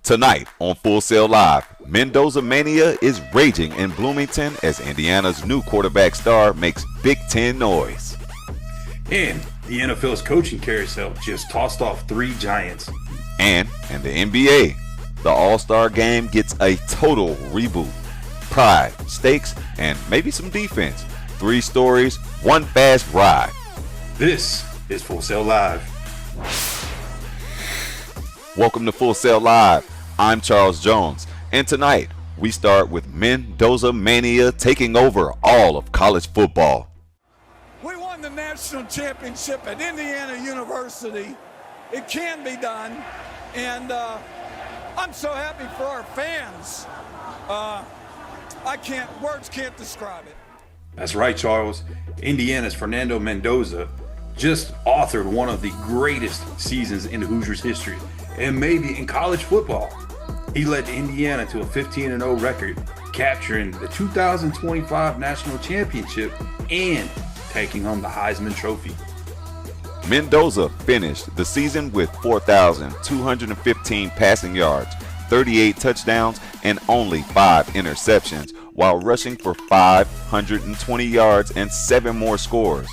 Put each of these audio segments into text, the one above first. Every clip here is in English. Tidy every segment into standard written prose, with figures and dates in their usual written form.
Tonight on Full Sail Live, Mendoza Mania is raging in Bloomington as Indiana's new quarterback star makes Big Ten noise. And the NFL's Coaching Carousel just tossed off 3 giants. And in the NBA, the All-Star Game gets a total reboot. Pride, stakes, and maybe some defense. 3 stories, 1 fast ride. This is Full Sail Live. Welcome to Full Sail Live. I'm Charles Jones, and tonight we start with Mendoza Mania taking over all of college football. We won the national championship at Indiana University. It can be done, and I'm so happy for our fans. Words can't describe it. That's right, Charles. Indiana's Fernando Mendoza just authored one of the greatest seasons in Hoosiers history, and maybe in college football. He led Indiana to a 15-0 record, capturing the 2025 national championship and taking home the Heisman Trophy. Mendoza finished the season with 4,215 passing yards, 38 touchdowns, and only 5 interceptions, while rushing for 520 yards and 7 more scores.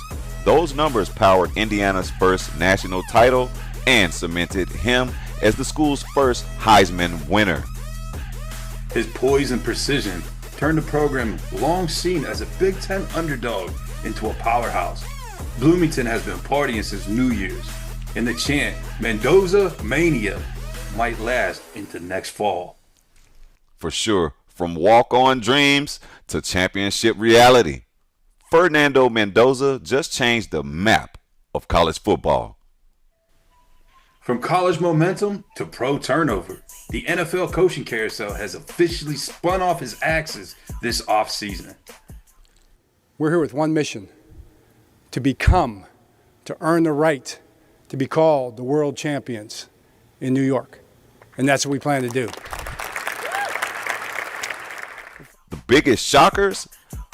Those numbers powered Indiana's first national title and cemented him as the school's first Heisman winner. His poise and precision turned the program long seen as a Big Ten underdog into a powerhouse. Bloomington has been partying since New Year's, and the chant Mendoza Mania might last into next fall. For sure, from walk-on dreams to championship reality, Fernando Mendoza just changed the map of college football. From college momentum to pro turnover, the NFL Coaching Carousel has officially spun off his axis this offseason. We're here with one mission: to earn the right to be called the world champions in New York. And that's what we plan to do. The biggest shockers?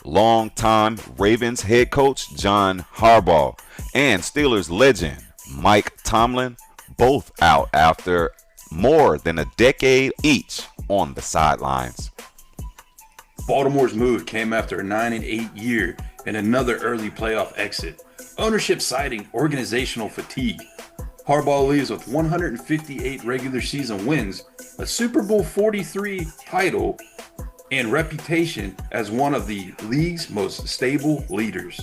Longtime Ravens head coach John Harbaugh and Steelers legend Mike Tomlin, both out after more than a decade each on the sidelines. Baltimore's move came after a 9-8 year and another early playoff exit. Ownership citing organizational fatigue. Harbaugh leaves with 158 regular season wins, a Super Bowl 43 title, and reputation as one of the league's most stable leaders.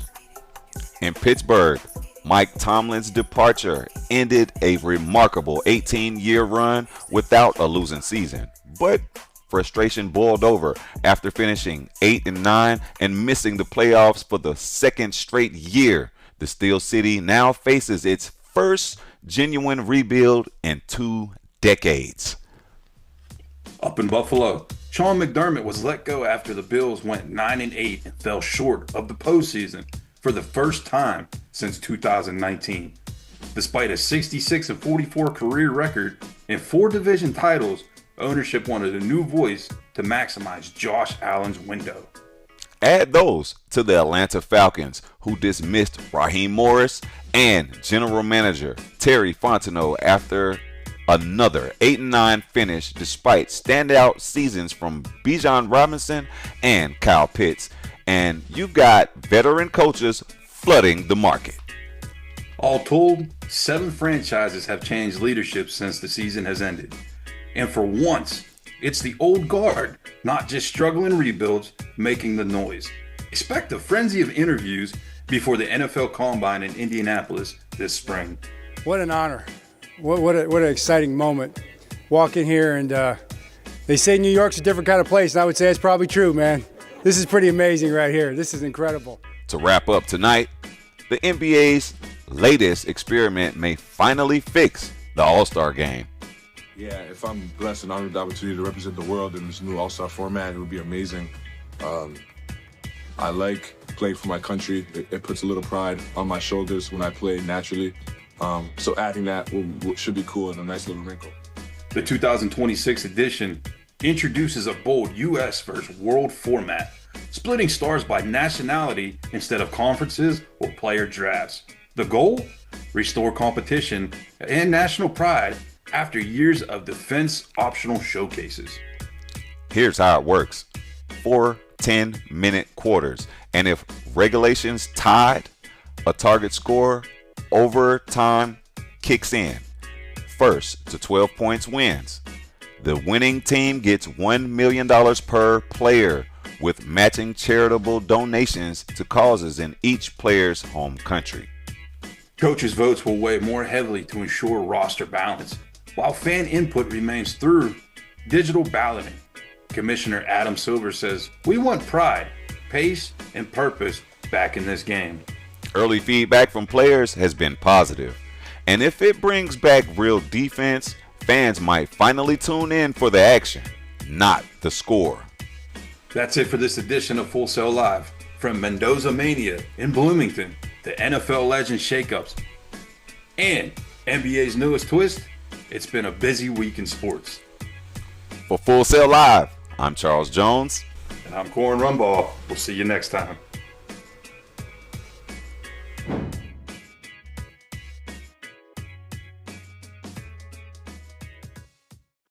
In Pittsburgh, Mike Tomlin's departure ended a remarkable 18-year run without a losing season, but frustration boiled over after finishing 8-9 and missing the playoffs for the second straight year. The Steel City now faces its first genuine rebuild in 2 decades. Up in Buffalo, Sean McDermott was let go after the Bills went 9-8 and fell short of the postseason for the first time since 2019. Despite a 66-44 career record and 4 division titles, ownership wanted a new voice to maximize Josh Allen's window. Add those to the Atlanta Falcons, who dismissed Raheem Morris and general manager Terry Fontenot after another 8-9 finish despite standout seasons from Bijan Robinson and Kyle Pitts, and you've got veteran coaches flooding the market. All told, 7 franchises have changed leadership since the season has ended. And for once, it's the old guard, not just struggling rebuilds, making the noise. Expect a frenzy of interviews before the NFL Combine in Indianapolis this spring. What an honor. What an exciting moment. Walk in here and they say New York's a different kind of place, and I would say it's probably true, man. This is pretty amazing right here. This is incredible. To wrap up tonight, the NBA's latest experiment may finally fix the All-Star Game. Yeah, if I'm blessed and honored the opportunity to represent the world in this new All-Star format, it would be amazing. I like playing for my country. It puts a little pride on my shoulders when I play naturally. So adding that should be cool and a nice little wrinkle. The 2026 edition introduces a bold U.S. versus world format, splitting stars by nationality instead of conferences or player drafts. The goal? Restore competition and national pride after years of defense optional showcases. Here's how it works. 4 10-minute quarters. And if regulation's tied, a target score overtime kicks in. First to 12 points wins. The winning team gets $1 million per player, with matching charitable donations to causes in each player's home country. Coaches' votes will weigh more heavily to ensure roster balance, while fan input remains through digital balloting. Commissioner Adam Silver says, "We want pride, pace, and purpose back in this game." Early feedback from players has been positive, and if it brings back real defense, fans might finally tune in for the action, not the score. That's it for this edition of Full Sail Live. From Mendoza Mania in Bloomington to NFL legend shakeups and NBA's newest twist, it's been a busy week in sports. For Full Sail Live, I'm Charles Jones. And I'm Corin Rumbaugh. We'll see you next time.